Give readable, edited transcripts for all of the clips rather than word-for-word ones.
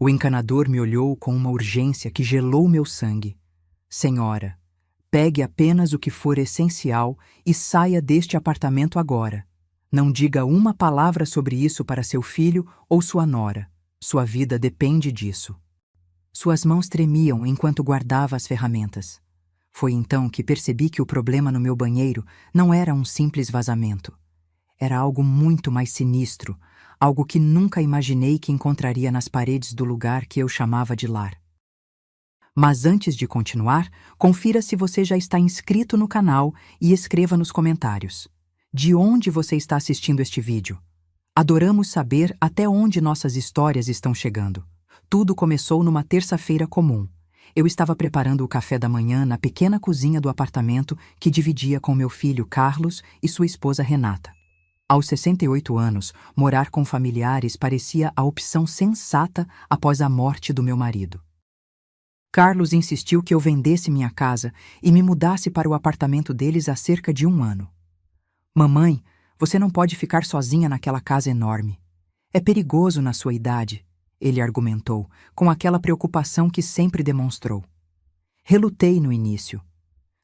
O encanador me olhou com uma urgência que gelou meu sangue. Senhora, pegue apenas o que for essencial e saia deste apartamento agora. Não diga uma palavra sobre isso para seu filho ou sua nora. Sua vida depende disso. Suas mãos tremiam enquanto guardava as ferramentas. Foi então que percebi que o problema no meu banheiro não era um simples vazamento. Era algo muito mais sinistro, algo que nunca imaginei que encontraria nas paredes do lugar que eu chamava de lar. Mas antes de continuar, confira se você já está inscrito no canal e escreva nos comentários. De onde você está assistindo este vídeo? Adoramos saber até onde nossas histórias estão chegando. Tudo começou numa terça-feira comum. Eu estava preparando o café da manhã na pequena cozinha do apartamento que dividia com meu filho Carlos e sua esposa Renata. Aos 68 anos, morar com familiares parecia a opção sensata após a morte do meu marido. Carlos insistiu que eu vendesse minha casa e me mudasse para o apartamento deles há cerca de 1 ano. Mamãe, você não pode ficar sozinha naquela casa enorme. É perigoso na sua idade, ele argumentou, com aquela preocupação que sempre demonstrou. Relutei no início.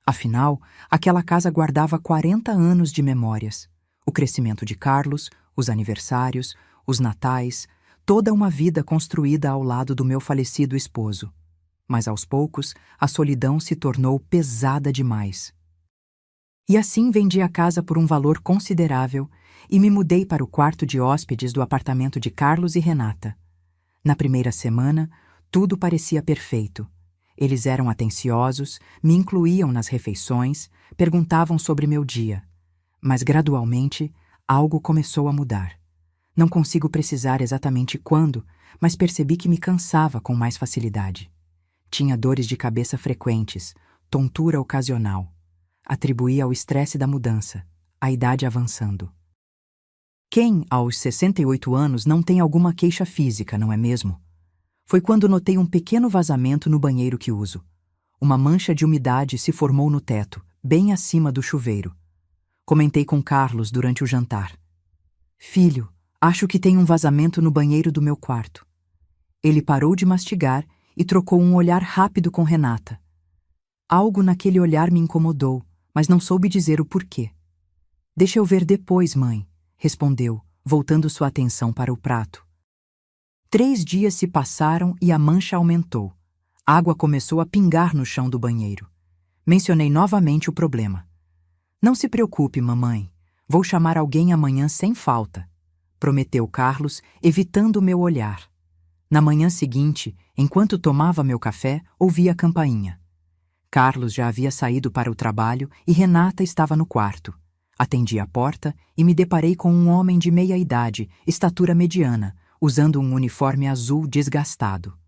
Afinal, aquela casa guardava 40 anos de memórias. O crescimento de Carlos, os aniversários, os natais, toda uma vida construída ao lado do meu falecido esposo. Mas aos poucos, a solidão se tornou pesada demais. E assim vendi a casa por um valor considerável e me mudei para o quarto de hóspedes do apartamento de Carlos e Renata. Na primeira semana, tudo parecia perfeito. Eles eram atenciosos, me incluíam nas refeições, perguntavam sobre meu dia. Mas gradualmente, algo começou a mudar. Não consigo precisar exatamente quando, mas percebi que me cansava com mais facilidade. Tinha dores de cabeça frequentes, tontura ocasional. Atribuía ao estresse da mudança, a idade avançando. Quem, aos 68 anos, não tem alguma queixa física, não é mesmo? Foi quando notei um pequeno vazamento no banheiro que uso. Uma mancha de umidade se formou no teto, bem acima do chuveiro. Comentei com Carlos durante o jantar. Filho, acho que tem um vazamento no banheiro do meu quarto. Ele parou de mastigar e trocou um olhar rápido com Renata. Algo naquele olhar me incomodou, mas não soube dizer o porquê. Deixa eu ver depois, mãe, respondeu, voltando sua atenção para o prato. 3 dias se passaram e a mancha aumentou. A água começou a pingar no chão do banheiro. Mencionei novamente o problema. Não se preocupe, mamãe. Vou chamar alguém amanhã sem falta, prometeu Carlos, evitando meu olhar. Na manhã seguinte, enquanto tomava meu café, ouvi a campainha. Carlos já havia saído para o trabalho e Renata estava no quarto. Atendi a porta e me deparei com um homem de meia idade, estatura mediana, usando um uniforme azul desgastado.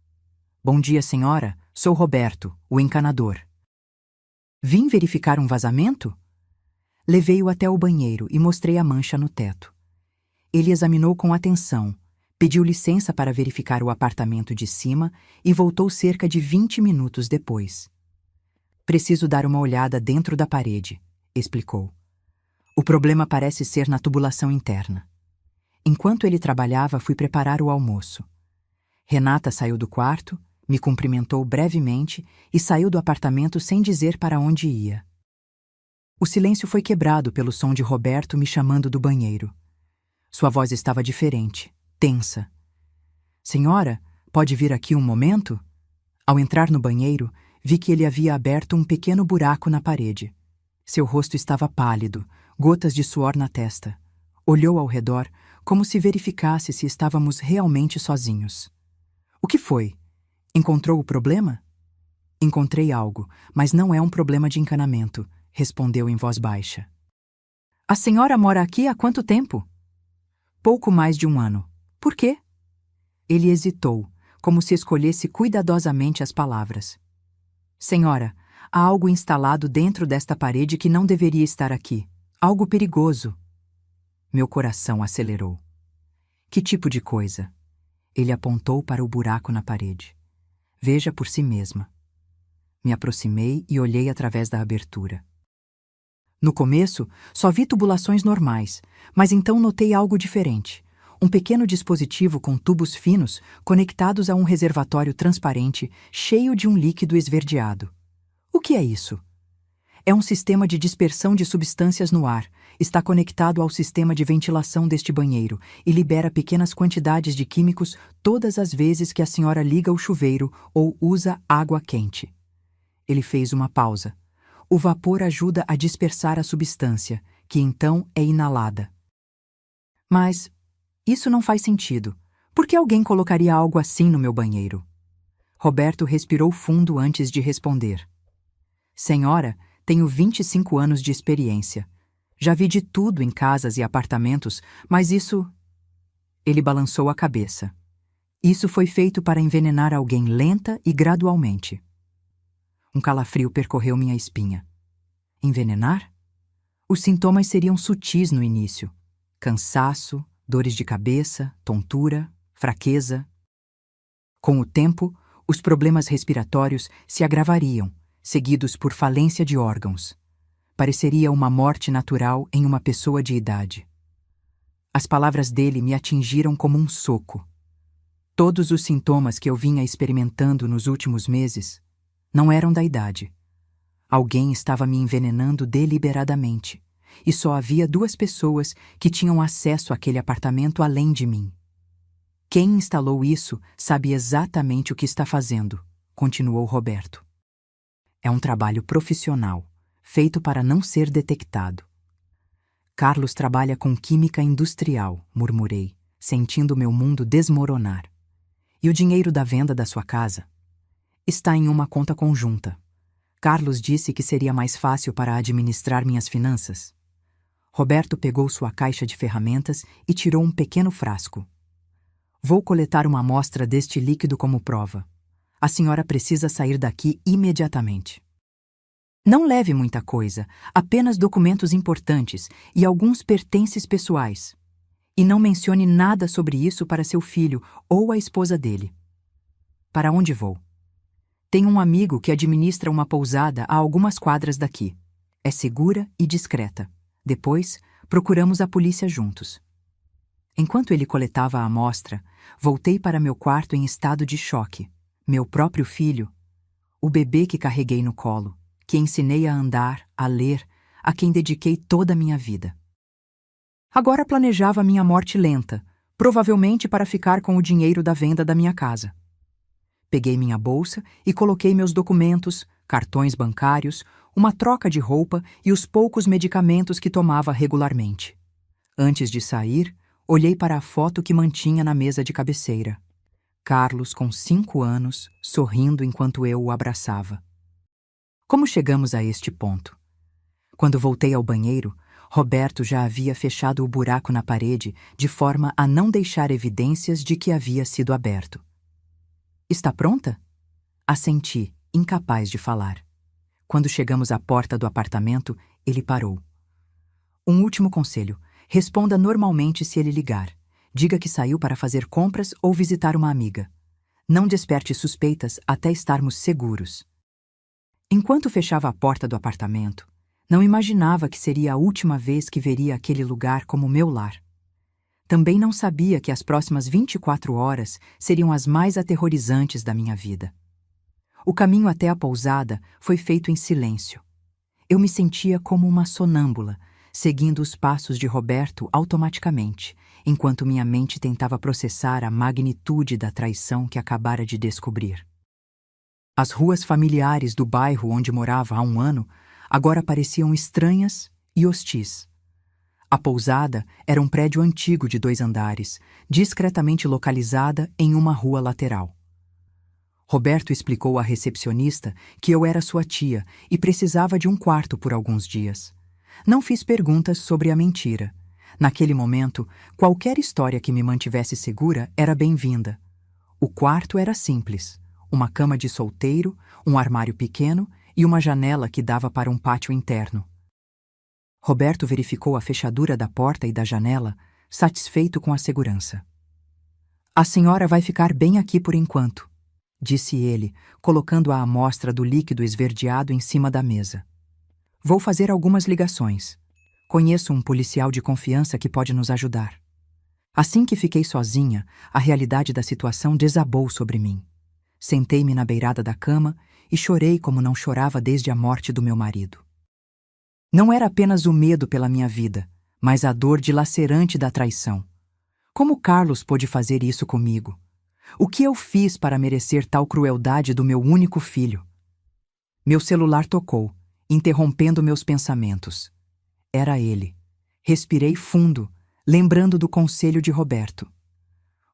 Bom dia, senhora. Sou Roberto, o encanador. Vim verificar um vazamento? Levei-o até o banheiro e mostrei a mancha no teto. Ele examinou com atenção, pediu licença para verificar o apartamento de cima e voltou cerca de 20 minutos depois. Preciso dar uma olhada dentro da parede, explicou. O problema parece ser na tubulação interna. Enquanto ele trabalhava, fui preparar o almoço. Renata saiu do quarto, me cumprimentou brevemente e saiu do apartamento sem dizer para onde ia. O silêncio foi quebrado pelo som de Roberto me chamando do banheiro. Sua voz estava diferente, tensa. Senhora, pode vir aqui um momento? Ao entrar no banheiro, vi que ele havia aberto um pequeno buraco na parede. Seu rosto estava pálido, gotas de suor na testa. Olhou ao redor, como se verificasse se estávamos realmente sozinhos. O que foi? Encontrou o problema? Encontrei algo, mas não é um problema de encanamento, respondeu em voz baixa. A senhora mora aqui há quanto tempo? Pouco mais de 1 ano. Por quê? Ele hesitou, como se escolhesse cuidadosamente as palavras. Senhora, há algo instalado dentro desta parede que não deveria estar aqui. Algo perigoso. Meu coração acelerou. Que tipo de coisa? Ele apontou para o buraco na parede. Veja por si mesma. Me aproximei e olhei através da abertura. No começo, só vi tubulações normais, mas então notei algo diferente. um pequeno dispositivo com tubos finos conectados a um reservatório transparente cheio de um líquido esverdeado. O que é isso? É um sistema de dispersão de substâncias no ar. Está conectado ao sistema de ventilação deste banheiro e libera pequenas quantidades de químicos todas as vezes que a senhora liga o chuveiro ou usa água quente. Ele fez uma pausa. O vapor ajuda a dispersar a substância, que então é inalada. Mas isso não faz sentido. Por que alguém colocaria algo assim no meu banheiro? Roberto respirou fundo antes de responder. Senhora, tenho 25 anos de experiência. Já vi de tudo em casas e apartamentos, mas isso... Ele balançou a cabeça. Isso foi feito para envenenar alguém lenta e gradualmente. Um calafrio percorreu minha espinha. Envenenar? Os sintomas seriam sutis no início. Cansaço, dores de cabeça, tontura, fraqueza. Com o tempo, os problemas respiratórios se agravariam, seguidos por falência de órgãos. Pareceria uma morte natural em uma pessoa de idade. As palavras dele me atingiram como um soco. Todos os sintomas que eu vinha experimentando nos últimos meses não eram da idade. Alguém estava me envenenando deliberadamente, e só havia 2 pessoas que tinham acesso àquele apartamento além de mim. Quem instalou isso sabe exatamente o que está fazendo, continuou Roberto. É um trabalho profissional, feito para não ser detectado. Carlos trabalha com química industrial, murmurei, sentindo meu mundo desmoronar. E o dinheiro da venda da sua casa? Está em uma conta conjunta. Carlos disse que seria mais fácil para administrar minhas finanças. Roberto pegou sua caixa de ferramentas e tirou um pequeno frasco. Vou coletar uma amostra deste líquido como prova. A senhora precisa sair daqui imediatamente. Não leve muita coisa, apenas documentos importantes e alguns pertences pessoais. E não mencione nada sobre isso para seu filho ou a esposa dele. Para onde vou? Tenho um amigo que administra uma pousada a algumas quadras daqui. É segura e discreta. Depois, procuramos a polícia juntos. Enquanto ele coletava a amostra, voltei para meu quarto em estado de choque. Meu próprio filho, o bebê que carreguei no colo, que ensinei a andar, a ler, a quem dediquei toda a minha vida. Agora planejava minha morte lenta, provavelmente para ficar com o dinheiro da venda da minha casa. Peguei minha bolsa e coloquei meus documentos, cartões bancários, uma troca de roupa e os poucos medicamentos que tomava regularmente. Antes de sair, olhei para a foto que mantinha na mesa de cabeceira. Carlos, com 5 anos, sorrindo enquanto eu o abraçava. Como chegamos a este ponto? Quando voltei ao banheiro, Roberto já havia fechado o buraco na parede de forma a não deixar evidências de que havia sido aberto. Está pronta? Assenti, incapaz de falar. Quando chegamos à porta do apartamento, ele parou. Um último conselho. Responda normalmente se ele ligar. Diga que saiu para fazer compras ou visitar uma amiga. Não desperte suspeitas até estarmos seguros. Enquanto fechava a porta do apartamento, não imaginava que seria a última vez que veria aquele lugar como meu lar. Também não sabia que as próximas 24 horas seriam as mais aterrorizantes da minha vida. O caminho até a pousada foi feito em silêncio. Eu me sentia como uma sonâmbula, seguindo os passos de Roberto automaticamente, enquanto minha mente tentava processar a magnitude da traição que acabara de descobrir. As ruas familiares do bairro onde morava há um ano agora pareciam estranhas e hostis. A pousada era um prédio antigo de 2 andares, discretamente localizada em uma rua lateral. Roberto explicou à recepcionista que eu era sua tia e precisava de um quarto por alguns dias. Não fiz perguntas sobre a mentira. Naquele momento, qualquer história que me mantivesse segura era bem-vinda. O quarto era simples: uma cama de solteiro, um armário pequeno e uma janela que dava para um pátio interno. Roberto verificou a fechadura da porta e da janela, satisfeito com a segurança. A senhora vai ficar bem aqui por enquanto, disse ele, colocando a amostra do líquido esverdeado em cima da mesa. Vou fazer algumas ligações. Conheço um policial de confiança que pode nos ajudar. Assim que fiquei sozinha, a realidade da situação desabou sobre mim. Sentei-me na beirada da cama e chorei como não chorava desde a morte do meu marido. Não era apenas o medo pela minha vida, mas a dor dilacerante da traição. Como Carlos pôde fazer isso comigo? O que eu fiz para merecer tal crueldade do meu único filho? Meu celular tocou, interrompendo meus pensamentos. Era ele. Respirei fundo, lembrando do conselho de Roberto.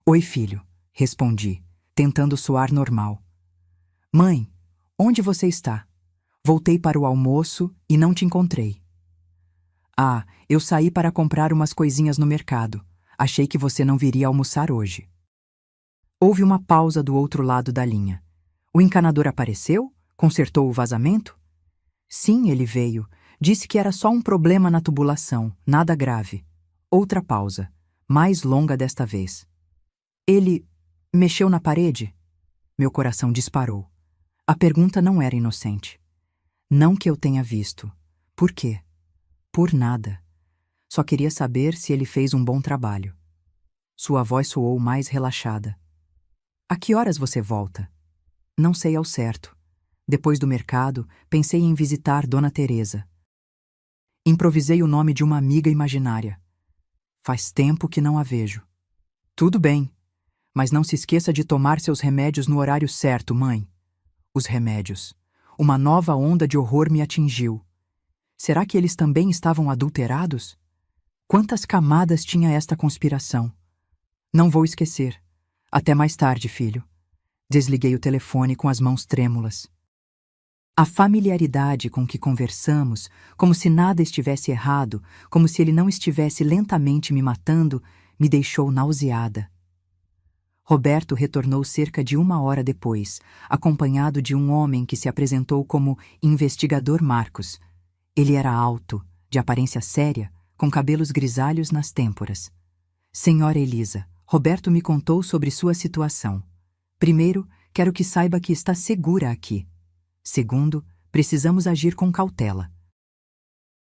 Oi, filho, respondi, tentando soar normal. Mãe, onde você está? Voltei para o almoço e não te encontrei. Ah, eu saí para comprar umas coisinhas no mercado. Achei que você não viria almoçar hoje. Houve uma pausa do outro lado da linha. O encanador apareceu? Consertou o vazamento? Sim, ele veio. Disse que era só um problema na tubulação, nada grave. Outra pausa, mais longa desta vez. Ele mexeu na parede? Meu coração disparou. A pergunta não era inocente. Não que eu tenha visto. Por quê? Por nada. Só queria saber se ele fez um bom trabalho. Sua voz soou mais relaxada. A que horas você volta? Não sei ao certo. Depois do mercado, pensei em visitar Dona Teresa. Improvisei o nome de uma amiga imaginária. Faz tempo que não a vejo. Tudo bem, mas não se esqueça de tomar seus remédios no horário certo, mãe. Os remédios. Uma nova onda de horror me atingiu. Será que eles também estavam adulterados? Quantas camadas tinha esta conspiração? Não vou esquecer. Até mais tarde, filho. Desliguei o telefone com as mãos trêmulas. A familiaridade com que conversamos, como se nada estivesse errado, como se ele não estivesse lentamente me matando, me deixou nauseada. Roberto retornou cerca de 1 hora depois, acompanhado de um homem que se apresentou como investigador Marcos. Ele era alto, de aparência séria, com cabelos grisalhos nas têmporas. Senhora Elisa, Roberto me contou sobre sua situação. Primeiro, quero que saiba que está segura aqui. Segundo, precisamos agir com cautela.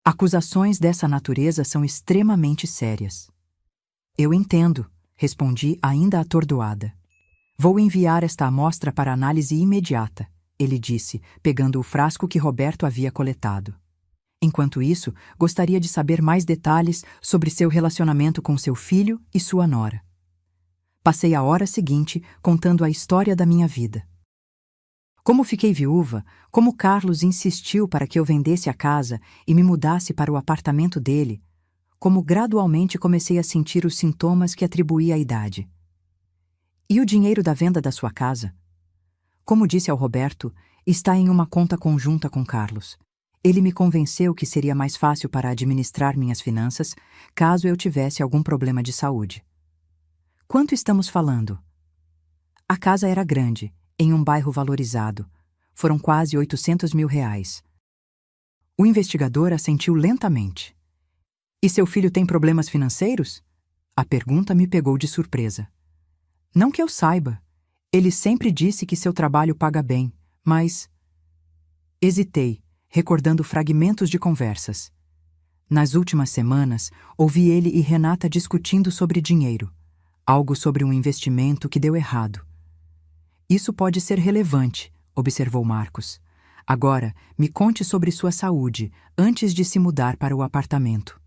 Acusações dessa natureza são extremamente sérias. Eu entendo, respondi ainda atordoada. Vou enviar esta amostra para análise imediata, ele disse, pegando o frasco que Roberto havia coletado. Enquanto isso, gostaria de saber mais detalhes sobre seu relacionamento com seu filho e sua nora. Passei a hora seguinte contando a história da minha vida. Como fiquei viúva, como Carlos insistiu para que eu vendesse a casa e me mudasse para o apartamento dele, como gradualmente comecei a sentir os sintomas que atribuía à idade. E o dinheiro da venda da sua casa? Como disse ao Roberto, está em uma conta conjunta com Carlos. Ele me convenceu que seria mais fácil para administrar minhas finanças caso eu tivesse algum problema de saúde. Quanto estamos falando? A casa era grande, em um bairro valorizado. Foram quase R$ 800.000. O investigador assentiu lentamente. E seu filho tem problemas financeiros? A pergunta me pegou de surpresa. Não que eu saiba. Ele sempre disse que seu trabalho paga bem, mas... Hesitei, recordando fragmentos de conversas. Nas últimas semanas, ouvi ele e Renata discutindo sobre dinheiro, algo sobre um investimento que deu errado. Isso pode ser relevante, observou Marcos. Agora, me conte sobre sua saúde antes de se mudar para o apartamento.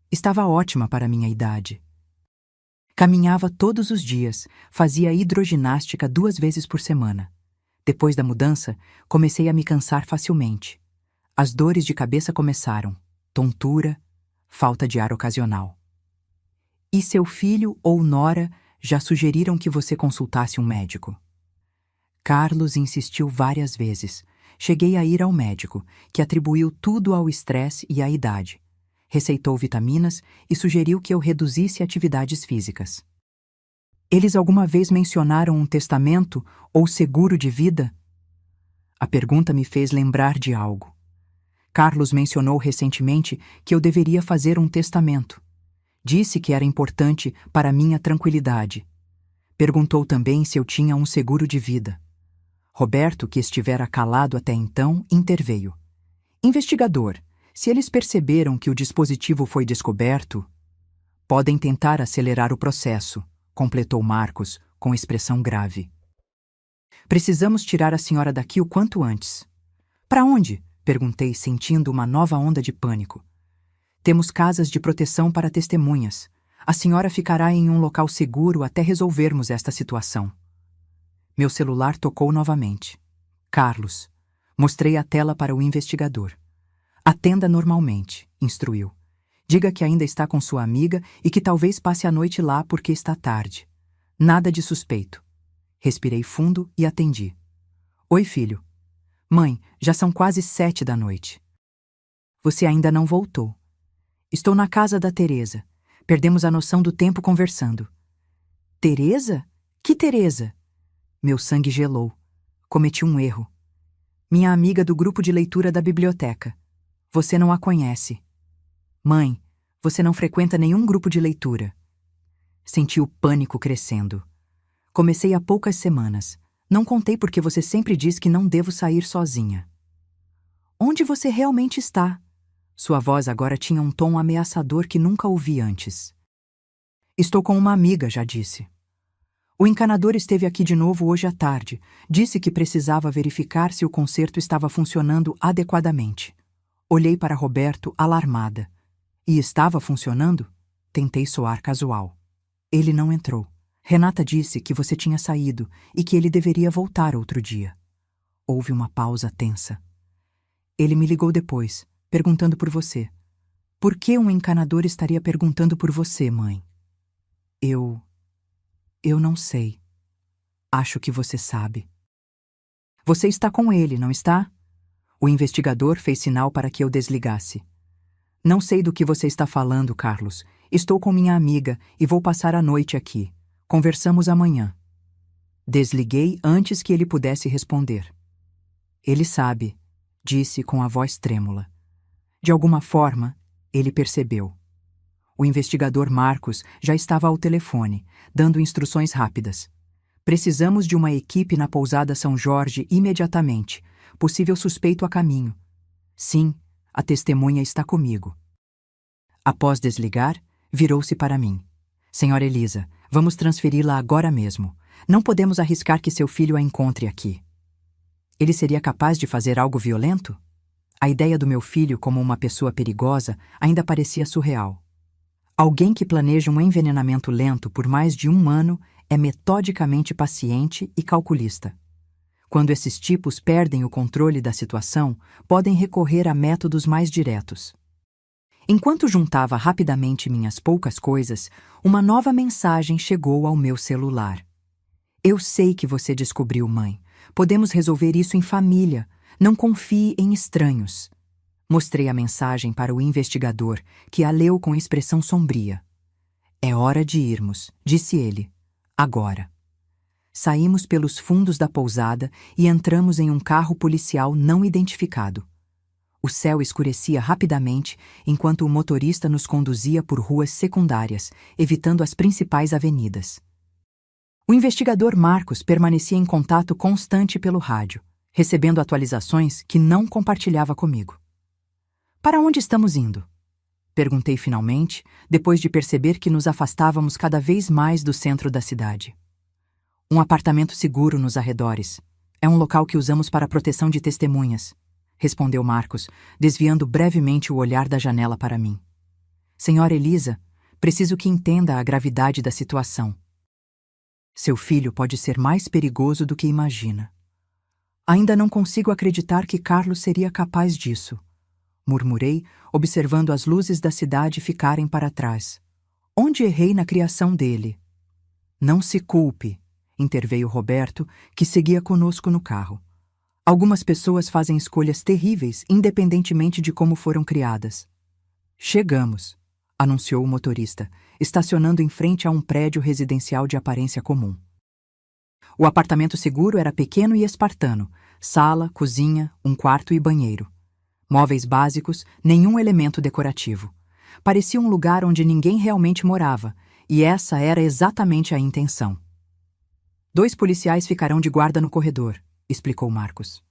Estava ótima para minha idade. Caminhava todos os dias, fazia hidroginástica 2 vezes por semana. Depois da mudança, comecei a me cansar facilmente. As dores de cabeça começaram, tontura, falta de ar ocasional. E seu filho ou nora já sugeriram que você consultasse um médico? Carlos insistiu várias vezes. Cheguei a ir ao médico, que atribuiu tudo ao estresse e à idade. Receitou vitaminas e sugeriu que eu reduzisse atividades físicas. Eles alguma vez mencionaram um testamento ou seguro de vida? A pergunta me fez lembrar de algo. Carlos mencionou recentemente que eu deveria fazer um testamento. Disse que era importante para minha tranquilidade. Perguntou também se eu tinha um seguro de vida. Roberto, que estivera calado até então, interveio. Investigador, se eles perceberam que o dispositivo foi descoberto... Podem tentar acelerar o processo, completou Marcos, com expressão grave. Precisamos tirar a senhora daqui o quanto antes. Para onde? Perguntei, sentindo uma nova onda de pânico. Temos casas de proteção para testemunhas. A senhora ficará em um local seguro até resolvermos esta situação. Meu celular tocou novamente. Carlos. Mostrei a tela para o investigador. Atenda normalmente, instruiu. Diga que ainda está com sua amiga e que talvez passe a noite lá porque está tarde. Nada de suspeito. Respirei fundo e atendi. Oi, filho. Mãe, já são quase 7 da noite. Você ainda não voltou. Estou na casa da Teresa. Perdemos a noção do tempo conversando. Teresa? Que Teresa? Meu sangue gelou. Cometi um erro. Minha amiga do grupo de leitura da biblioteca. Você não a conhece. Mãe, você não frequenta nenhum grupo de leitura. Senti o pânico crescendo. Comecei há poucas semanas. Não contei porque você sempre diz que não devo sair sozinha. Onde você realmente está? Sua voz agora tinha um tom ameaçador que nunca ouvi antes. Estou com uma amiga, já disse. O encanador esteve aqui de novo hoje à tarde. Disse que precisava verificar se o concerto estava funcionando adequadamente. Olhei para Roberto, alarmada. E estava funcionando? Tentei soar casual. Ele não entrou. Renata disse que você tinha saído e que ele deveria voltar outro dia. Houve uma pausa tensa. Ele me ligou depois, perguntando por você. Por que um encanador estaria perguntando por você, mãe? Eu não sei. Acho que você sabe. Você está com ele, não está? O investigador fez sinal para que eu desligasse. Não sei do que você está falando, Carlos. Estou com minha amiga e vou passar a noite aqui. Conversamos amanhã. Desliguei antes que ele pudesse responder. Ele sabe, disse com a voz trêmula. De alguma forma, ele percebeu. O investigador Marcos já estava ao telefone, dando instruções rápidas. Precisamos de uma equipe na pousada São Jorge imediatamente. Possível suspeito a caminho. Sim, a testemunha está comigo. Após desligar, virou-se para mim. Senhora Elisa, vamos transferi-la agora mesmo. Não podemos arriscar que seu filho a encontre aqui. Ele seria capaz de fazer algo violento? A ideia do meu filho como uma pessoa perigosa ainda parecia surreal. Alguém que planeja um envenenamento lento por mais de 1 ano é metodicamente paciente e calculista. Quando esses tipos perdem o controle da situação, podem recorrer a métodos mais diretos. Enquanto juntava rapidamente minhas poucas coisas, uma nova mensagem chegou ao meu celular. Eu sei que você descobriu, mãe. Podemos resolver isso em família. Não confie em estranhos. Mostrei a mensagem para o investigador, que a leu com expressão sombria. É hora de irmos, disse ele. Agora. Saímos pelos fundos da pousada e entramos em um carro policial não identificado. O céu escurecia rapidamente enquanto o motorista nos conduzia por ruas secundárias, evitando as principais avenidas. O investigador Marcos permanecia em contato constante pelo rádio, recebendo atualizações que não compartilhava comigo. Para onde estamos indo? Perguntei finalmente, depois de perceber que nos afastávamos cada vez mais do centro da cidade. Um apartamento seguro nos arredores. É um local que usamos para proteção de testemunhas, respondeu Marcos, desviando brevemente o olhar da janela para mim. Senhora Elisa, preciso que entenda a gravidade da situação. Seu filho pode ser mais perigoso do que imagina. Ainda não consigo acreditar que Carlos seria capaz disso, murmurei, observando as luzes da cidade ficarem para trás. Onde errei na criação dele? Não se culpe, interveio Roberto, que seguia conosco no carro. Algumas pessoas fazem escolhas terríveis, independentemente de como foram criadas. Chegamos, anunciou o motorista, estacionando em frente a um prédio residencial de aparência comum. O apartamento seguro era pequeno e espartano, sala, cozinha, um quarto e banheiro. Móveis básicos, nenhum elemento decorativo. Parecia um lugar onde ninguém realmente morava, e essa era exatamente a intenção. 2 policiais ficarão de guarda no corredor, explicou Marcos.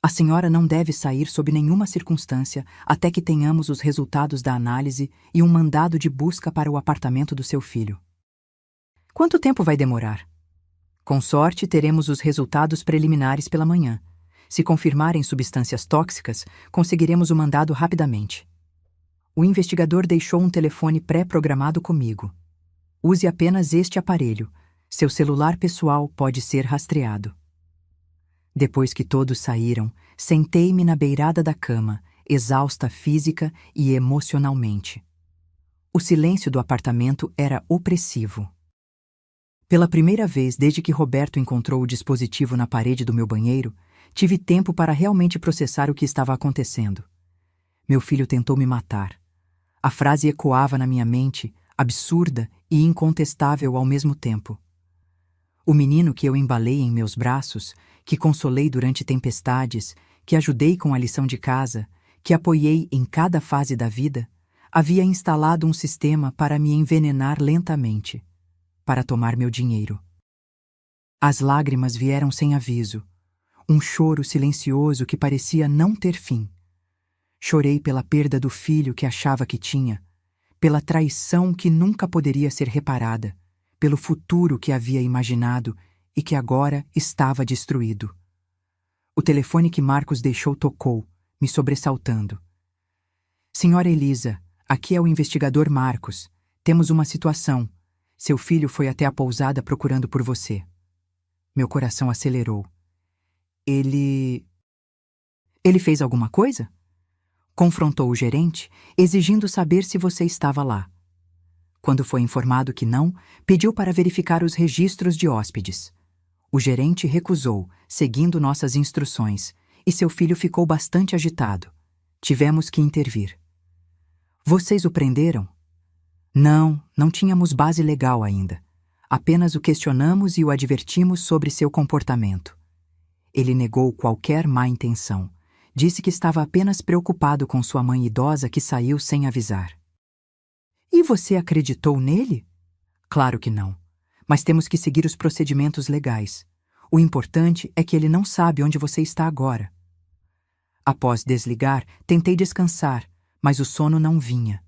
A senhora não deve sair sob nenhuma circunstância até que tenhamos os resultados da análise e um mandado de busca para o apartamento do seu filho. Quanto tempo vai demorar? Com sorte, teremos os resultados preliminares pela manhã. Se confirmarem substâncias tóxicas, conseguiremos o mandado rapidamente. O investigador deixou um telefone pré-programado comigo. Use apenas este aparelho. Seu celular pessoal pode ser rastreado. Depois que todos saíram, sentei-me na beirada da cama, exausta física e emocionalmente. O silêncio do apartamento era opressivo. Pela primeira vez desde que Roberto encontrou o dispositivo na parede do meu banheiro, tive tempo para realmente processar o que estava acontecendo. Meu filho tentou me matar. A frase ecoava na minha mente, absurda e incontestável ao mesmo tempo. O menino que eu embalei em meus braços, que consolei durante tempestades, que ajudei com a lição de casa, que apoiei em cada fase da vida, havia instalado um sistema para me envenenar lentamente, para tomar meu dinheiro. As lágrimas vieram sem aviso, um choro silencioso que parecia não ter fim. Chorei pela perda do filho que achava que tinha, pela traição que nunca poderia ser reparada, pelo futuro que havia imaginado e que agora estava destruído. O telefone que Marcos deixou tocou, me sobressaltando. Senhora Elisa, aqui é o investigador Marcos. Temos uma situação. Seu filho foi até a pousada procurando por você. Meu coração acelerou. Ele fez alguma coisa? Confrontou o gerente, exigindo saber se você estava lá. Quando foi informado que não, pediu para verificar os registros de hóspedes. O gerente recusou, seguindo nossas instruções, e seu filho ficou bastante agitado. Tivemos que intervir. Vocês o prenderam? Não tínhamos base legal ainda. Apenas o questionamos e o advertimos sobre seu comportamento. Ele negou qualquer má intenção. Disse que estava apenas preocupado com sua mãe idosa que saiu sem avisar. E você acreditou nele? Claro que não. Mas temos que seguir os procedimentos legais. O importante é que ele não sabe onde você está agora. Após desligar, tentei descansar, mas o sono não vinha.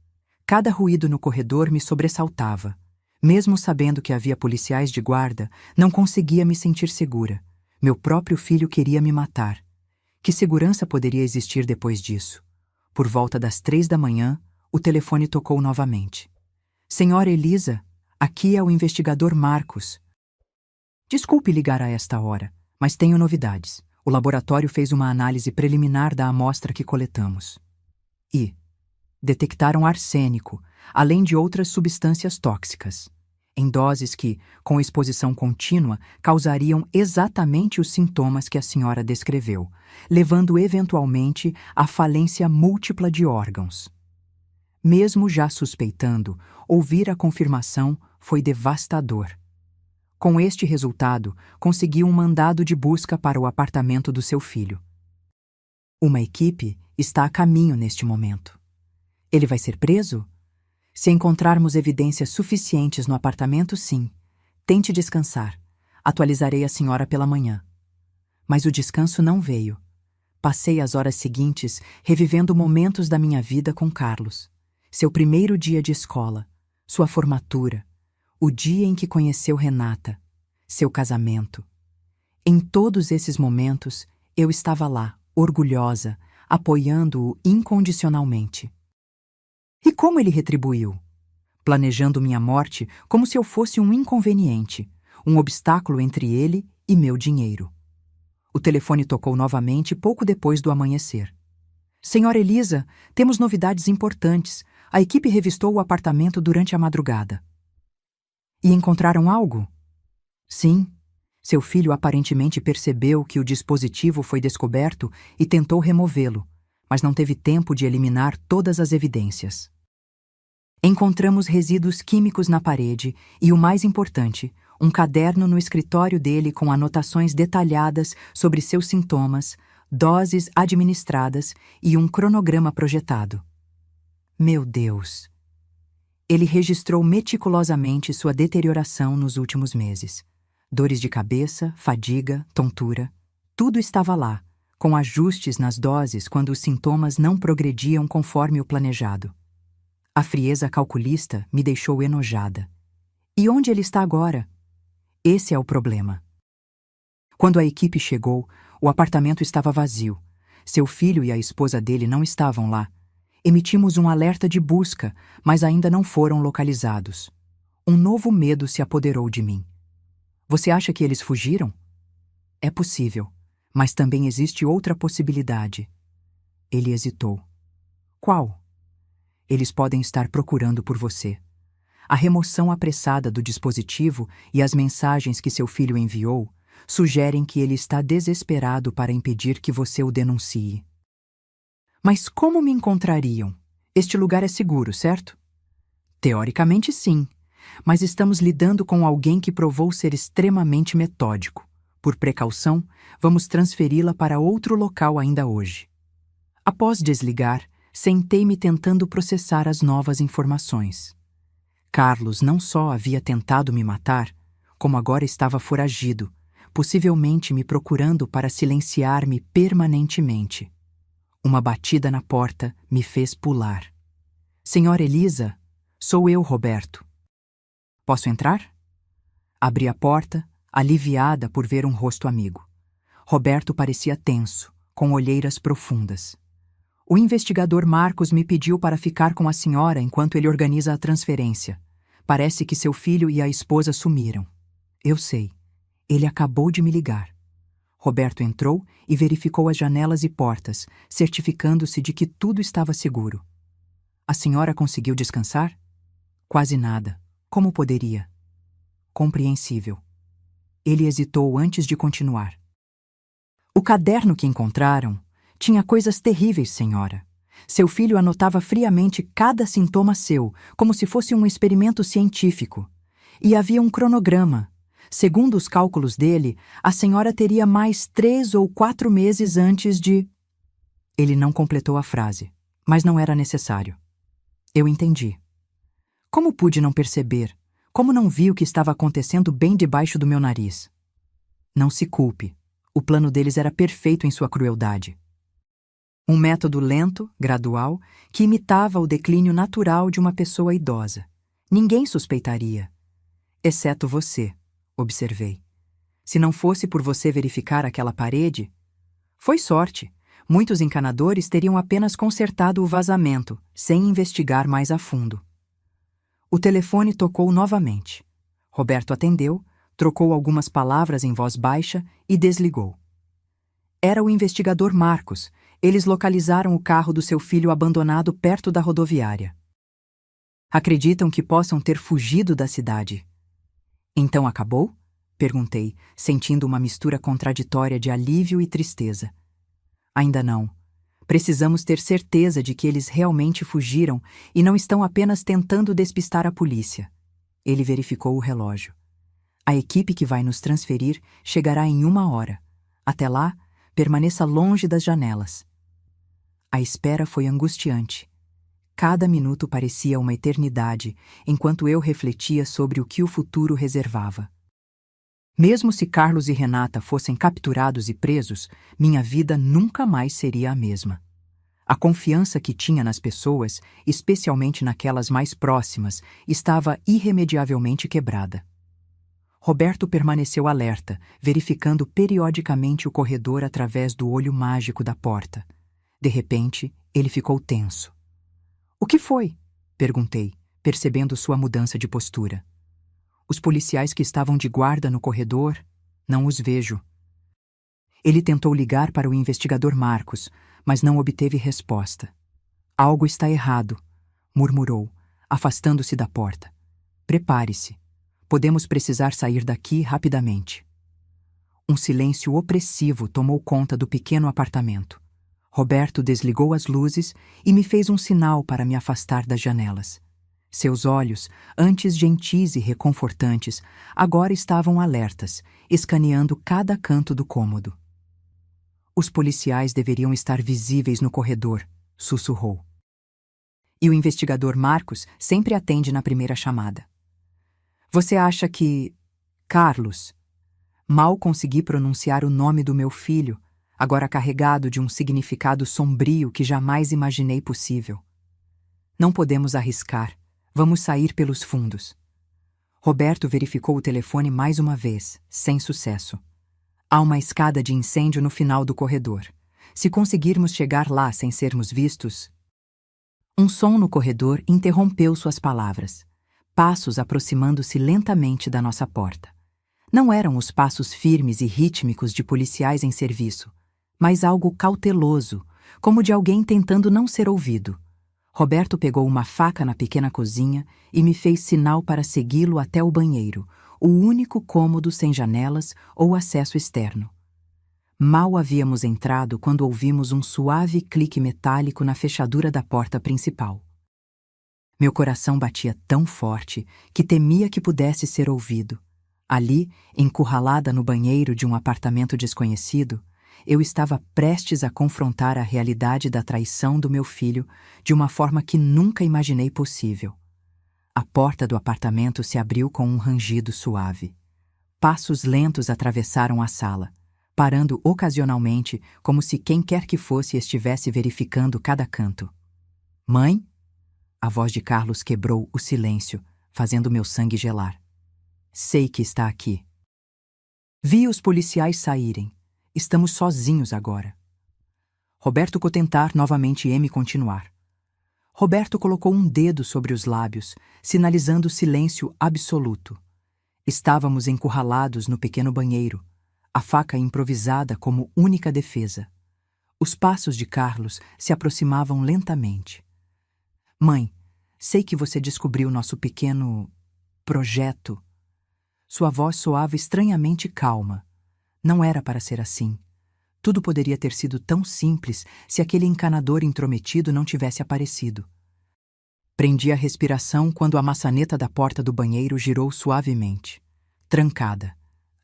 Cada ruído no corredor me sobressaltava. Mesmo sabendo que havia policiais de guarda, não conseguia me sentir segura. Meu próprio filho queria me matar. Que segurança poderia existir depois disso? Por volta das 3 da manhã, o telefone tocou novamente. Senhora Elisa, aqui é o investigador Marcos. Desculpe ligar a esta hora, mas tenho novidades. O laboratório fez uma análise preliminar da amostra que coletamos. E detectaram arsênico, além de outras substâncias tóxicas, em doses que, com exposição contínua, causariam exatamente os sintomas que a senhora descreveu, levando eventualmente à falência múltipla de órgãos. Mesmo já suspeitando, ouvir a confirmação foi devastador. Com este resultado, consegui um mandado de busca para o apartamento do seu filho. Uma equipe está a caminho neste momento. Ele vai ser preso? Se encontrarmos evidências suficientes no apartamento, sim. Tente descansar. Atualizarei a senhora pela manhã. Mas o descanso não veio. Passei as horas seguintes revivendo momentos da minha vida com Carlos. Seu primeiro dia de escola, sua formatura, o dia em que conheceu Renata, seu casamento. Em todos esses momentos, eu estava lá, orgulhosa, apoiando-o incondicionalmente. E como ele retribuiu? Planejando minha morte como se eu fosse um inconveniente, um obstáculo entre ele e meu dinheiro. O telefone tocou novamente pouco depois do amanhecer. Senhora Elisa, temos novidades importantes. A equipe revistou o apartamento durante a madrugada. E encontraram algo? Sim. Seu filho aparentemente percebeu que o dispositivo foi descoberto e tentou removê-lo, mas não teve tempo de eliminar todas as evidências. Encontramos resíduos químicos na parede e, o mais importante, um caderno no escritório dele com anotações detalhadas sobre seus sintomas, doses administradas e um cronograma projetado. Meu Deus! Ele registrou meticulosamente sua deterioração nos últimos meses. Dores de cabeça, fadiga, tontura, tudo estava lá, com ajustes nas doses quando os sintomas não progrediam conforme o planejado. A frieza calculista me deixou enojada. E onde ele está agora? Esse é o problema. Quando a equipe chegou, o apartamento estava vazio. Seu filho e a esposa dele não estavam lá. Emitimos um alerta de busca, mas ainda não foram localizados. Um novo medo se apoderou de mim. Você acha que eles fugiram? É possível, mas também existe outra possibilidade. Ele hesitou. Qual? Eles podem estar procurando por você. A remoção apressada do dispositivo e as mensagens que seu filho enviou sugerem que ele está desesperado para impedir que você o denuncie. Mas como me encontrariam? Este lugar é seguro, certo? Teoricamente, sim, mas estamos lidando com alguém que provou ser extremamente metódico. Por precaução, vamos transferi-la para outro local ainda hoje. Após desligar, sentei-me tentando processar as novas informações. Carlos não só havia tentado me matar, como agora estava foragido, possivelmente me procurando para silenciar-me permanentemente. Uma batida na porta me fez pular. Senhora Elisa, sou eu, Roberto. Posso entrar? Abri a porta, aliviada por ver um rosto amigo. Roberto parecia tenso, com olheiras profundas. O investigador Marcos me pediu para ficar com a senhora enquanto ele organiza a transferência. Parece que seu filho e a esposa sumiram. Eu sei. Ele acabou de me ligar. Roberto entrou e verificou as janelas e portas, certificando-se de que tudo estava seguro. A senhora conseguiu descansar? Quase nada. Como poderia? Compreensível. Ele hesitou antes de continuar. O caderno que encontraram tinha coisas terríveis, senhora. Seu filho anotava friamente cada sintoma seu, como se fosse um experimento científico. E havia um cronograma. Segundo os cálculos dele, a senhora teria mais 3 ou 4 meses antes de... Ele não completou a frase, mas não era necessário. Eu entendi. Como pude não perceber? Como não vi o que estava acontecendo bem debaixo do meu nariz? Não se culpe. O plano deles era perfeito em sua crueldade. Um método lento, gradual, que imitava o declínio natural de uma pessoa idosa. Ninguém suspeitaria. Exceto você, observei. Se não fosse por você verificar aquela parede... Foi sorte. Muitos encanadores teriam apenas consertado o vazamento, sem investigar mais a fundo. O telefone tocou novamente. Roberto atendeu, trocou algumas palavras em voz baixa e desligou. Era o investigador Marcos. Eles localizaram o carro do seu filho abandonado perto da rodoviária. Acreditam que possam ter fugido da cidade. Então acabou? Perguntei, sentindo uma mistura contraditória de alívio e tristeza. Ainda não. Precisamos ter certeza de que eles realmente fugiram e não estão apenas tentando despistar a polícia. Ele verificou o relógio. A equipe que vai nos transferir chegará em 1 hora. Até lá, permaneça longe das janelas. A espera foi angustiante. Cada minuto parecia uma eternidade, enquanto eu refletia sobre o que o futuro reservava. Mesmo se Carlos e Renata fossem capturados e presos, minha vida nunca mais seria a mesma. A confiança que tinha nas pessoas, especialmente naquelas mais próximas, estava irremediavelmente quebrada. Roberto permaneceu alerta, verificando periodicamente o corredor através do olho mágico da porta. De repente, ele ficou tenso. — O que foi? Perguntei, percebendo sua mudança de postura. Os policiais que estavam de guarda no corredor, não os vejo. Ele tentou ligar para o investigador Marcos, mas não obteve resposta. Algo está errado, murmurou, afastando-se da porta. Prepare-se. Podemos precisar sair daqui rapidamente. Um silêncio opressivo tomou conta do pequeno apartamento. Roberto desligou as luzes e me fez um sinal para me afastar das janelas. Seus olhos, antes gentis e reconfortantes, agora estavam alertas, escaneando cada canto do cômodo. Os policiais deveriam estar visíveis no corredor, sussurrou. E o investigador Marcos sempre atende na primeira chamada. Você acha que... Carlos... Mal consegui pronunciar o nome do meu filho, agora carregado de um significado sombrio que jamais imaginei possível. Não podemos arriscar. Vamos sair pelos fundos. Roberto verificou o telefone mais uma vez, sem sucesso. Há uma escada de incêndio no final do corredor. Se conseguirmos chegar lá sem sermos vistos... Um som no corredor interrompeu suas palavras. Passos aproximando-se lentamente da nossa porta. Não eram os passos firmes e rítmicos de policiais em serviço, mas algo cauteloso, como de alguém tentando não ser ouvido. Roberto pegou uma faca na pequena cozinha e me fez sinal para segui-lo até o banheiro, o único cômodo sem janelas ou acesso externo. Mal havíamos entrado quando ouvimos um suave clique metálico na fechadura da porta principal. Meu coração batia tão forte que temia que pudesse ser ouvido. Ali, encurralada no banheiro de um apartamento desconhecido, eu estava prestes a confrontar a realidade da traição do meu filho de uma forma que nunca imaginei possível. A porta do apartamento se abriu com um rangido suave. Passos lentos atravessaram a sala, parando ocasionalmente como se quem quer que fosse estivesse verificando cada canto. "Mãe?" A voz de Carlos quebrou o silêncio, fazendo meu sangue gelar. "Sei que está aqui." Vi os policiais saírem. Estamos sozinhos agora. Roberto Cotentar novamente me continuar. Roberto colocou um dedo sobre os lábios, sinalizando silêncio absoluto. Estávamos encurralados no pequeno banheiro, a faca improvisada como única defesa. Os passos de Carlos se aproximavam lentamente. "Mãe, sei que você descobriu nosso pequeno... projeto." Sua voz soava estranhamente calma. Não era para ser assim. Tudo poderia ter sido tão simples se aquele encanador intrometido não tivesse aparecido. Prendi a respiração quando a maçaneta da porta do banheiro girou suavemente. Trancada.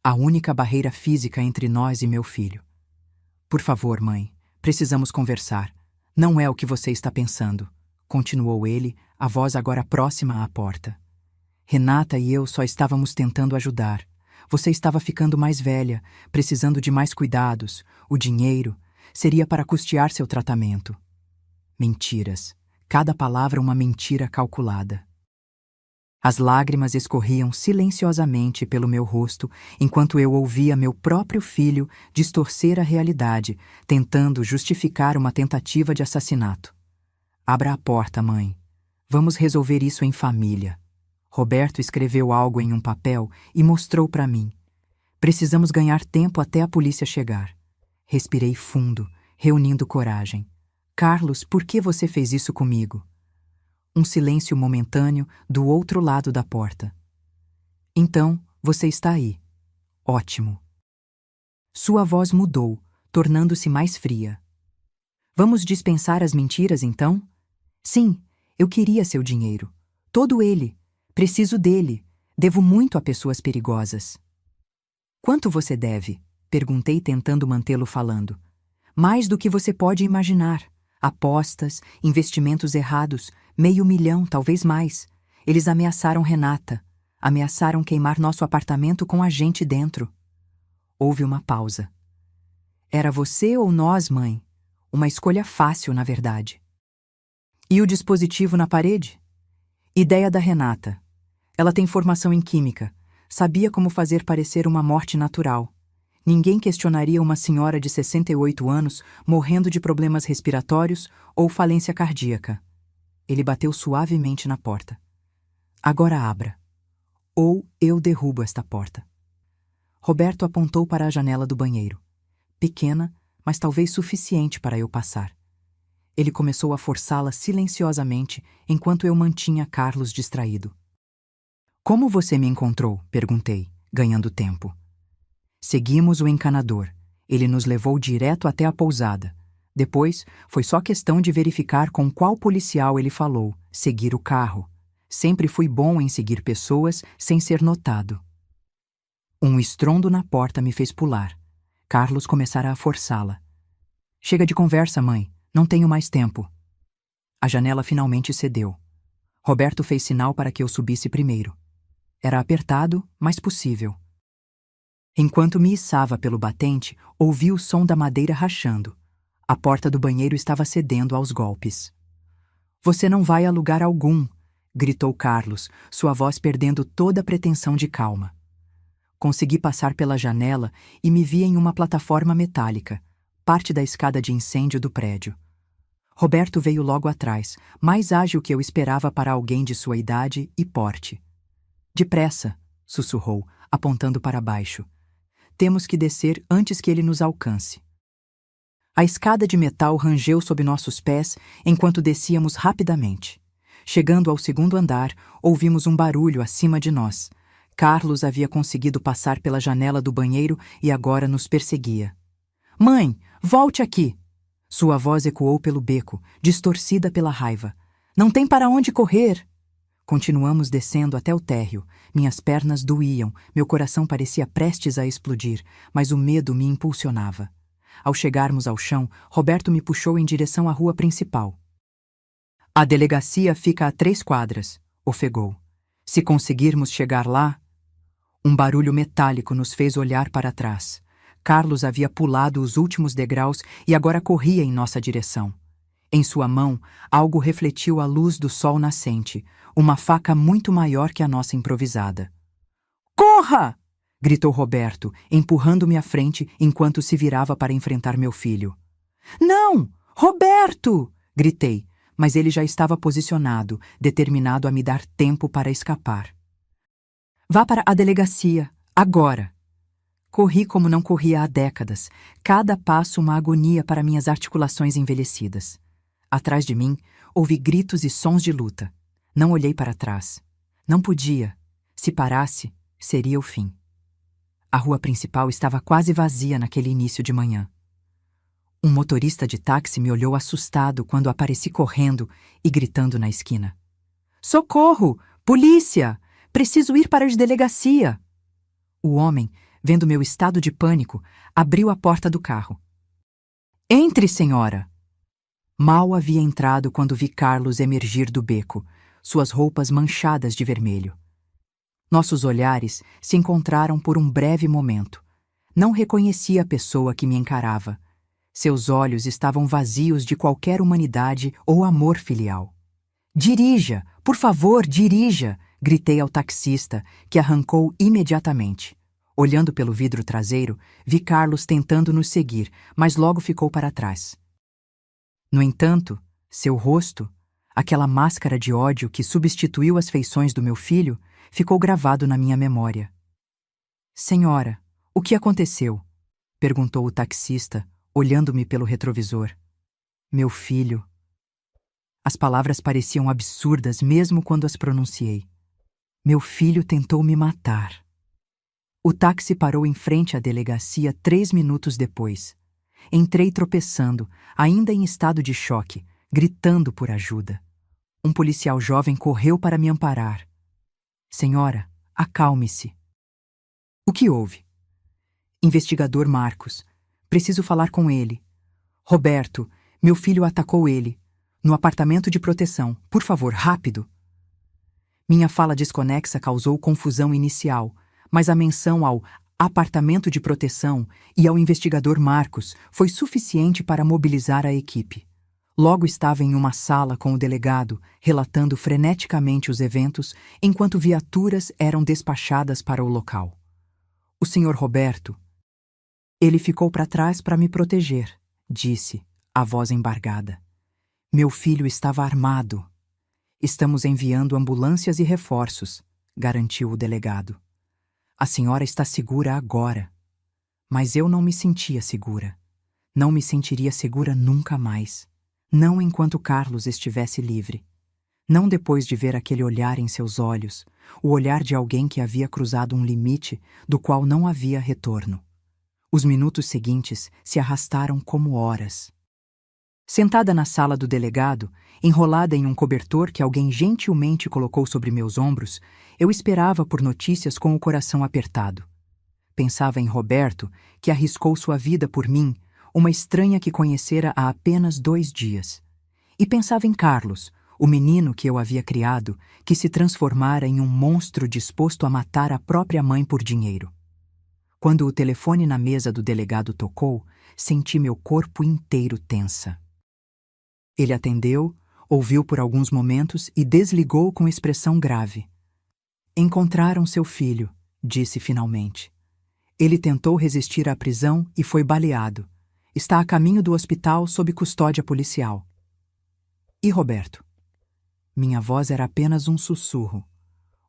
A única barreira física entre nós e meu filho. "Por favor, mãe, precisamos conversar. Não é o que você está pensando", continuou ele, a voz agora próxima à porta. "Renata e eu só estávamos tentando ajudar. Você estava ficando mais velha, precisando de mais cuidados. O dinheiro seria para custear seu tratamento." Mentiras. Cada palavra uma mentira calculada. As lágrimas escorriam silenciosamente pelo meu rosto enquanto eu ouvia meu próprio filho distorcer a realidade, tentando justificar uma tentativa de assassinato. "Abra a porta, mãe. Vamos resolver isso em família." Roberto escreveu algo em um papel e mostrou para mim. "Precisamos ganhar tempo até a polícia chegar." Respirei fundo, reunindo coragem. "Carlos, por que você fez isso comigo?" Um silêncio momentâneo do outro lado da porta. "Então, você está aí. Ótimo." Sua voz mudou, tornando-se mais fria. "Vamos dispensar as mentiras, então?" "Sim, eu queria seu dinheiro. Todo ele. Preciso dele. Devo muito a pessoas perigosas." "Quanto você deve?" perguntei tentando mantê-lo falando. "Mais do que você pode imaginar. Apostas, investimentos errados, 500.000, talvez mais. Eles ameaçaram Renata. Ameaçaram queimar nosso apartamento com a gente dentro." Houve uma pausa. "Era você ou nós, mãe? Uma escolha fácil, na verdade." "E o dispositivo na parede?" "Ideia da Renata. Ela tem formação em química. Sabia como fazer parecer uma morte natural. Ninguém questionaria uma senhora de 68 anos morrendo de problemas respiratórios ou falência cardíaca." Ele bateu suavemente na porta. "Agora abra. Ou eu derrubo esta porta." Roberto apontou para a janela do banheiro. Pequena, mas talvez suficiente para eu passar. Ele começou a forçá-la silenciosamente enquanto eu mantinha Carlos distraído. "Como você me encontrou?" perguntei, ganhando tempo. Seguimos o encanador. Ele nos levou direto até a pousada. Depois, foi só questão de verificar com qual policial ele falou, seguir o carro. Sempre fui bom em seguir pessoas sem ser notado. Um estrondo na porta me fez pular. Carlos começara a forçá-la. "Chega de conversa, mãe. Não tenho mais tempo." A janela finalmente cedeu. Roberto fez sinal para que eu subisse primeiro. Era apertado, mas possível. Enquanto me içava pelo batente, ouvi o som da madeira rachando. A porta do banheiro estava cedendo aos golpes. Você não vai a lugar algum, gritou Carlos, sua voz perdendo toda a pretensão de calma. Consegui passar pela janela e me vi em uma plataforma metálica, parte da escada de incêndio do prédio. Roberto veio logo atrás, mais ágil que eu esperava para alguém de sua idade e porte. Depressa, sussurrou, apontando para baixo. Temos que descer antes que ele nos alcance. A escada de metal rangeu sob nossos pés enquanto descíamos rapidamente. Chegando ao segundo andar, ouvimos um barulho acima de nós. Carlos havia conseguido passar pela janela do banheiro e agora nos perseguia. Mãe, volte aqui! Sua voz ecoou pelo beco, distorcida pela raiva. Não tem para onde correr! Continuamos descendo até o térreo. Minhas pernas doíam, meu coração parecia prestes a explodir, mas o medo me impulsionava. Ao chegarmos ao chão, Roberto me puxou em direção à rua principal. A delegacia fica a 3 quadras, ofegou. Se conseguirmos chegar lá... Um barulho metálico nos fez olhar para trás. Carlos havia pulado os últimos degraus e agora corria em nossa direção. Em sua mão, algo refletiu a luz do sol nascente, uma faca muito maior que a nossa improvisada. Corra! Gritou Roberto, empurrando-me à frente enquanto se virava para enfrentar meu filho. Não! Roberto! Gritei, mas ele já estava posicionado, determinado a me dar tempo para escapar. Vá para a delegacia, agora! Corri como não corria há décadas, cada passo uma agonia para minhas articulações envelhecidas. Atrás de mim, ouvi gritos e sons de luta. Não olhei para trás. Não podia. Se parasse, seria o fim. A rua principal estava quase vazia naquele início de manhã. Um motorista de táxi me olhou assustado quando apareci correndo e gritando na esquina. Socorro! Polícia! Preciso ir para a delegacia! O homem, vendo meu estado de pânico, abriu a porta do carro. Entre, senhora! Mal havia entrado quando vi Carlos emergir do beco, suas roupas manchadas de vermelho. Nossos olhares se encontraram por um breve momento. Não reconheci a pessoa que me encarava. Seus olhos estavam vazios de qualquer humanidade ou amor filial. Dirija! Por favor, dirija! Gritei ao taxista, que arrancou imediatamente. Olhando pelo vidro traseiro, vi Carlos tentando nos seguir, mas logo ficou para trás. No entanto, seu rosto, aquela máscara de ódio que substituiu as feições do meu filho, ficou gravado na minha memória. Senhora, o que aconteceu? Perguntou o taxista, olhando-me pelo retrovisor. Meu filho. As palavras pareciam absurdas mesmo quando as pronunciei. Meu filho tentou me matar. O táxi parou em frente à delegacia 3 minutos depois. Entrei tropeçando, ainda em estado de choque, gritando por ajuda. Um policial jovem correu para me amparar. Senhora, acalme-se. O que houve? Investigador Marcos. Preciso falar com ele. Roberto, meu filho atacou ele. No apartamento de proteção. Por favor, rápido. Minha fala desconexa causou confusão inicial, mas a menção ao apartamento de proteção e ao investigador Marcos foi suficiente para mobilizar a equipe. Logo estava em uma sala com o delegado, relatando freneticamente os eventos, enquanto viaturas eram despachadas para o local. O Sr. Roberto. Ele ficou para trás para me proteger, disse, a voz embargada. Meu filho estava armado. Estamos enviando ambulâncias e reforços, garantiu o delegado. A senhora está segura agora. Mas eu não me sentia segura. Não me sentiria segura nunca mais. Não enquanto Carlos estivesse livre. Não depois de ver aquele olhar em seus olhos, o olhar de alguém que havia cruzado um limite do qual não havia retorno. Os minutos seguintes se arrastaram como horas. Sentada na sala do delegado, enrolada em um cobertor que alguém gentilmente colocou sobre meus ombros, eu esperava por notícias com o coração apertado. Pensava em Roberto, que arriscou sua vida por mim, uma estranha que conhecera há apenas 2 dias. E pensava em Carlos, o menino que eu havia criado, que se transformara em um monstro disposto a matar a própria mãe por dinheiro. Quando o telefone na mesa do delegado tocou, senti meu corpo inteiro tensa. Ele atendeu, ouviu por alguns momentos e desligou com expressão grave. Encontraram seu filho, disse finalmente. Ele tentou resistir à prisão e foi baleado. Está a caminho do hospital sob custódia policial. E Roberto? Minha voz era apenas um sussurro.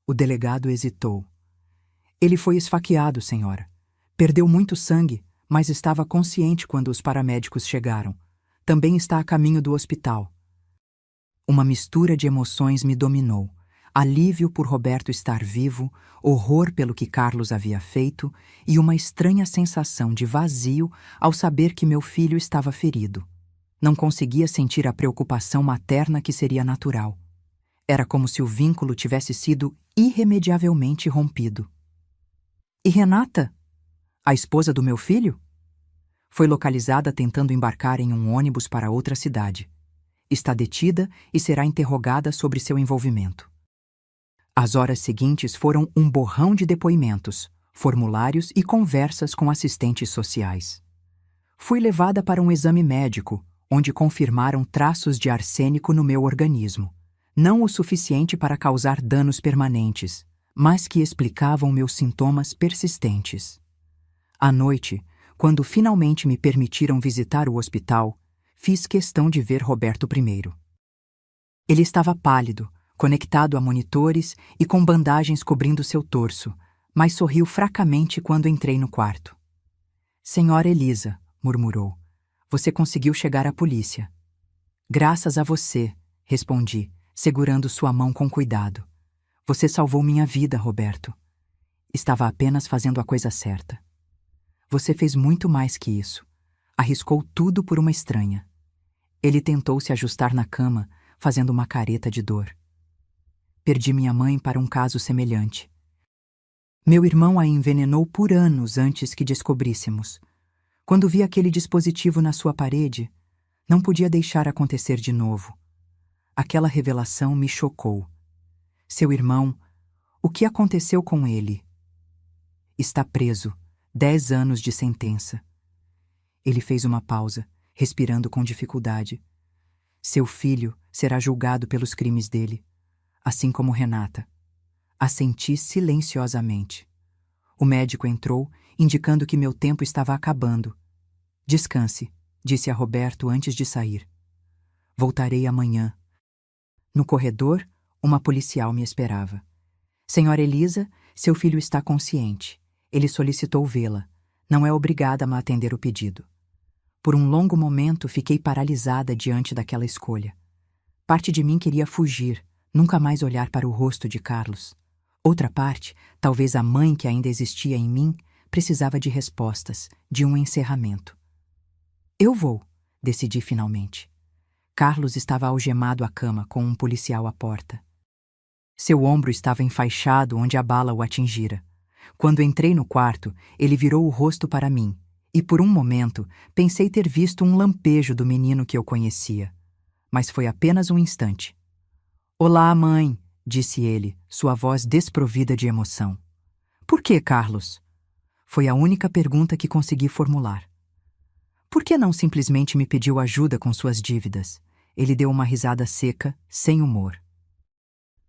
O delegado hesitou. Ele foi esfaqueado, senhora. Perdeu muito sangue, mas estava consciente quando os paramédicos chegaram. Também está a caminho do hospital. Uma mistura de emoções me dominou. Alívio por Roberto estar vivo, horror pelo que Carlos havia feito e uma estranha sensação de vazio ao saber que meu filho estava ferido. Não conseguia sentir a preocupação materna que seria natural. Era como se o vínculo tivesse sido irremediavelmente rompido. E Renata? A esposa do meu filho? Foi localizada tentando embarcar em um ônibus para outra cidade. Está detida e será interrogada sobre seu envolvimento. As horas seguintes foram um borrão de depoimentos, formulários e conversas com assistentes sociais. Fui levada para um exame médico, onde confirmaram traços de arsênico no meu organismo. Não o suficiente para causar danos permanentes, mas que explicavam meus sintomas persistentes. À noite, quando finalmente me permitiram visitar o hospital, fiz questão de ver Roberto primeiro. Ele estava pálido, conectado a monitores e com bandagens cobrindo seu torso, mas sorriu fracamente quando entrei no quarto. Senhora Elisa, murmurou, você conseguiu chegar à polícia. Graças a você, respondi, segurando sua mão com cuidado. Você salvou minha vida, Roberto. Estava apenas fazendo a coisa certa. Você fez muito mais que isso. Arriscou tudo por uma estranha. Ele tentou se ajustar na cama, fazendo uma careta de dor. Perdi minha mãe para um caso semelhante. Meu irmão a envenenou por anos antes que descobríssemos. Quando vi aquele dispositivo na sua parede, não podia deixar acontecer de novo. Aquela revelação me chocou. Seu irmão, o que aconteceu com ele? Está preso, 10 anos de sentença. Ele fez uma pausa, respirando com dificuldade. Seu filho será julgado pelos crimes dele, assim como Renata. Assenti silenciosamente. O médico entrou, indicando que meu tempo estava acabando. Descanse, disse a Roberto antes de sair. Voltarei amanhã. No corredor, uma policial me esperava. Senhora Elisa, seu filho está consciente. Ele solicitou vê-la. Não é obrigada a me atender o pedido. Por um longo momento, fiquei paralisada diante daquela escolha. Parte de mim queria fugir, nunca mais olhar para o rosto de Carlos. Outra parte, talvez a mãe que ainda existia em mim, precisava de respostas, de um encerramento. Eu vou, decidi finalmente. Carlos estava algemado à cama, com um policial à porta. Seu ombro estava enfaixado onde a bala o atingira. Quando entrei no quarto, ele virou o rosto para mim, e por um momento pensei ter visto um lampejo do menino que eu conhecia. Mas foi apenas um instante. Olá, mãe, disse ele, sua voz desprovida de emoção. Por que, Carlos? Foi a única pergunta que consegui formular. Por que não simplesmente me pediu ajuda com suas dívidas? Ele deu uma risada seca, sem humor.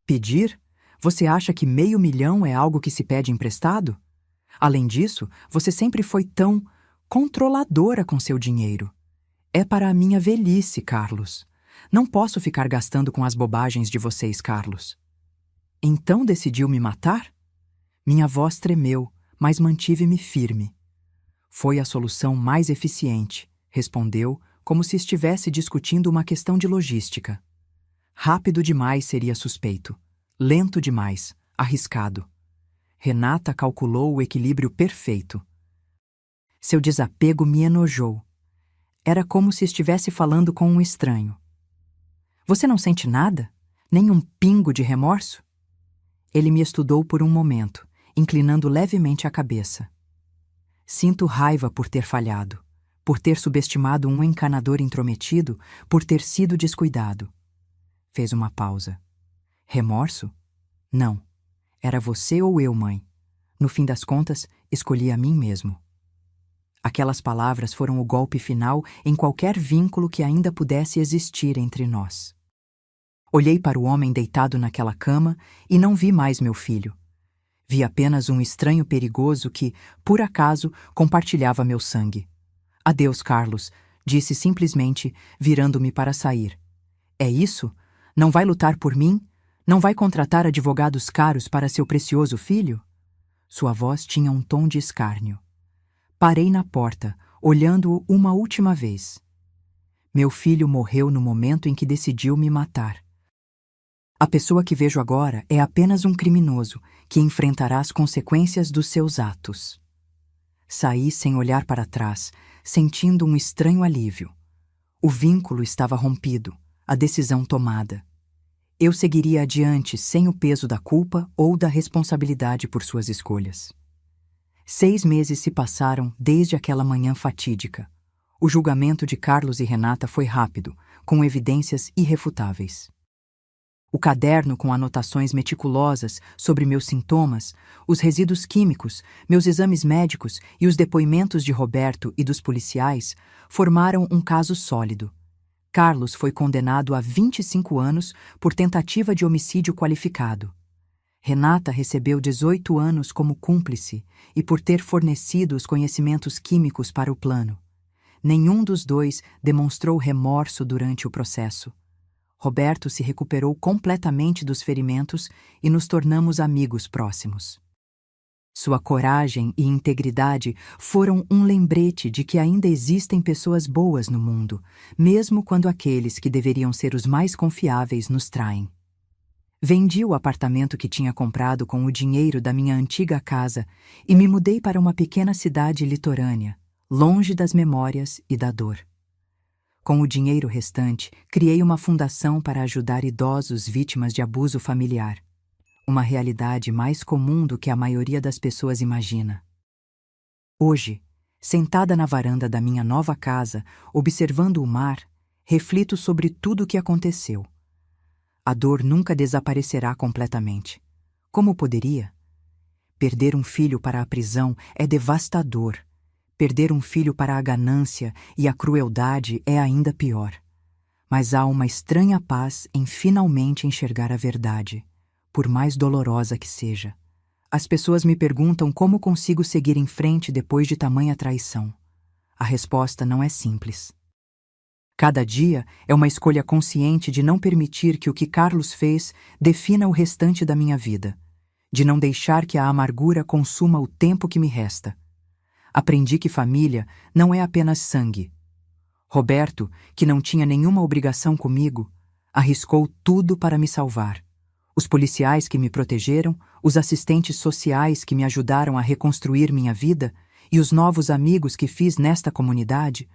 Pedir? Você acha que R$500 mil é algo que se pede emprestado? Além disso, você sempre foi tão controladora com seu dinheiro. É para a minha velhice, Carlos. Não posso ficar gastando com as bobagens de vocês, Carlos. Então decidiu me matar? Minha voz tremeu, mas mantive-me firme. Foi a solução mais eficiente, respondeu, como se estivesse discutindo uma questão de logística. Rápido demais seria suspeito. Lento demais, arriscado. Renata calculou o equilíbrio perfeito. Seu desapego me enojou. Era como se estivesse falando com um estranho. Você não sente nada? Nem um pingo de remorso? Ele me estudou por um momento, inclinando levemente a cabeça. Sinto raiva por ter falhado, por ter subestimado um encanador intrometido, por ter sido descuidado. Fez uma pausa. Remorso? Não. Era você ou eu, mãe. No fim das contas, escolhi a mim mesmo. Aquelas palavras foram o golpe final em qualquer vínculo que ainda pudesse existir entre nós. Olhei para o homem deitado naquela cama e não vi mais meu filho. Vi apenas um estranho perigoso que, por acaso, compartilhava meu sangue. Adeus, Carlos, disse simplesmente, virando-me para sair. É isso? Não vai lutar por mim? Não vai contratar advogados caros para seu precioso filho? Sua voz tinha um tom de escárnio. Parei na porta, olhando-o uma última vez. Meu filho morreu no momento em que decidiu me matar. A pessoa que vejo agora é apenas um criminoso que enfrentará as consequências dos seus atos. Saí sem olhar para trás, sentindo um estranho alívio. O vínculo estava rompido, a decisão tomada. Eu seguiria adiante sem o peso da culpa ou da responsabilidade por suas escolhas. 6 meses se passaram desde aquela manhã fatídica. O julgamento de Carlos e Renata foi rápido, com evidências irrefutáveis. O caderno com anotações meticulosas sobre meus sintomas, os resíduos químicos, meus exames médicos e os depoimentos de Roberto e dos policiais formaram um caso sólido. Carlos foi condenado a 25 anos por tentativa de homicídio qualificado. Renata recebeu 18 anos como cúmplice e por ter fornecido os conhecimentos químicos para o plano. Nenhum dos dois demonstrou remorso durante o processo. Roberto se recuperou completamente dos ferimentos e nos tornamos amigos próximos. Sua coragem e integridade foram um lembrete de que ainda existem pessoas boas no mundo, mesmo quando aqueles que deveriam ser os mais confiáveis nos traem. Vendi o apartamento que tinha comprado com o dinheiro da minha antiga casa e me mudei para uma pequena cidade litorânea, longe das memórias e da dor. Com o dinheiro restante, criei uma fundação para ajudar idosos vítimas de abuso familiar. Uma realidade mais comum do que a maioria das pessoas imagina. Hoje, sentada na varanda da minha nova casa, observando o mar, reflito sobre tudo o que aconteceu. A dor nunca desaparecerá completamente. Como poderia? Perder um filho para a prisão é devastador. Perder um filho para a ganância e a crueldade é ainda pior. Mas há uma estranha paz em finalmente enxergar a verdade, por mais dolorosa que seja. As pessoas me perguntam como consigo seguir em frente depois de tamanha traição. A resposta não é simples. Cada dia é uma escolha consciente de não permitir que o que Carlos fez defina o restante da minha vida, de não deixar que a amargura consuma o tempo que me resta. Aprendi que família não é apenas sangue. Roberto, que não tinha nenhuma obrigação comigo, arriscou tudo para me salvar. Os policiais que me protegeram, os assistentes sociais que me ajudaram a reconstruir minha vida e os novos amigos que fiz nesta comunidade,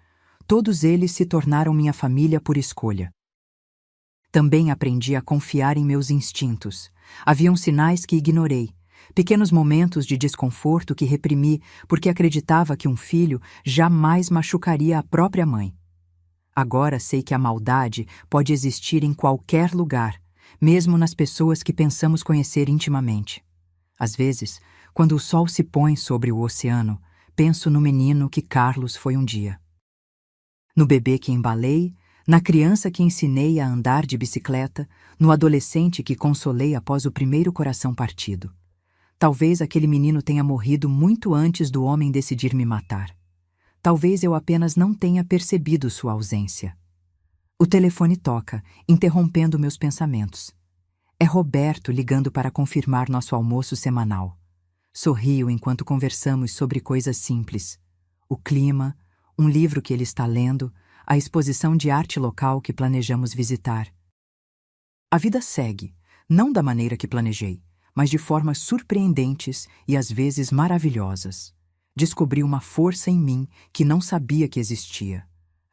todos eles se tornaram minha família por escolha. Também aprendi a confiar em meus instintos. Haviam sinais que ignorei, pequenos momentos de desconforto que reprimi porque acreditava que um filho jamais machucaria a própria mãe. Agora sei que a maldade pode existir em qualquer lugar, mesmo nas pessoas que pensamos conhecer intimamente. Às vezes, quando o sol se põe sobre o oceano, penso no menino que Carlos foi um dia. No bebê que embalei, na criança que ensinei a andar de bicicleta, no adolescente que consolei após o primeiro coração partido. Talvez aquele menino tenha morrido muito antes do homem decidir me matar. Talvez eu apenas não tenha percebido sua ausência. O telefone toca, interrompendo meus pensamentos. É Roberto ligando para confirmar nosso almoço semanal. Sorrio enquanto conversamos sobre coisas simples. O clima, um livro que ele está lendo, a exposição de arte local que planejamos visitar. A vida segue, não da maneira que planejei, mas de formas surpreendentes e às vezes maravilhosas. Descobri uma força em mim que não sabia que existia.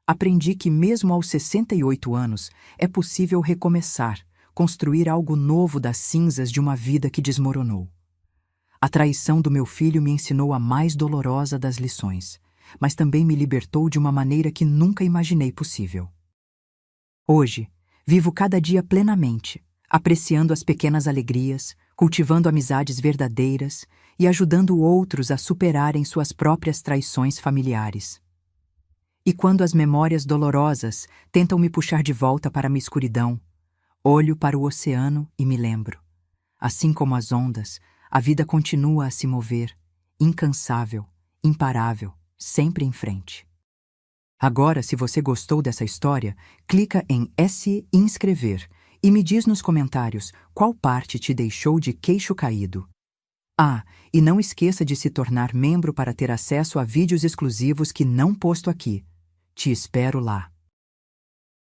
Aprendi que mesmo aos 68 anos é possível recomeçar, construir algo novo das cinzas de uma vida que desmoronou. A traição do meu filho me ensinou a mais dolorosa das lições, mas também me libertou de uma maneira que nunca imaginei possível. Hoje, vivo cada dia plenamente, apreciando as pequenas alegrias, cultivando amizades verdadeiras e ajudando outros a superarem suas próprias traições familiares. E quando as memórias dolorosas tentam me puxar de volta para a minha escuridão, olho para o oceano e me lembro. Assim como as ondas, a vida continua a se mover, incansável, imparável, sempre em frente. Agora, se você gostou dessa história, clica em se inscrever e me diz nos comentários qual parte te deixou de queixo caído. Ah, e não esqueça de se tornar membro para ter acesso a vídeos exclusivos que não posto aqui. Te espero lá.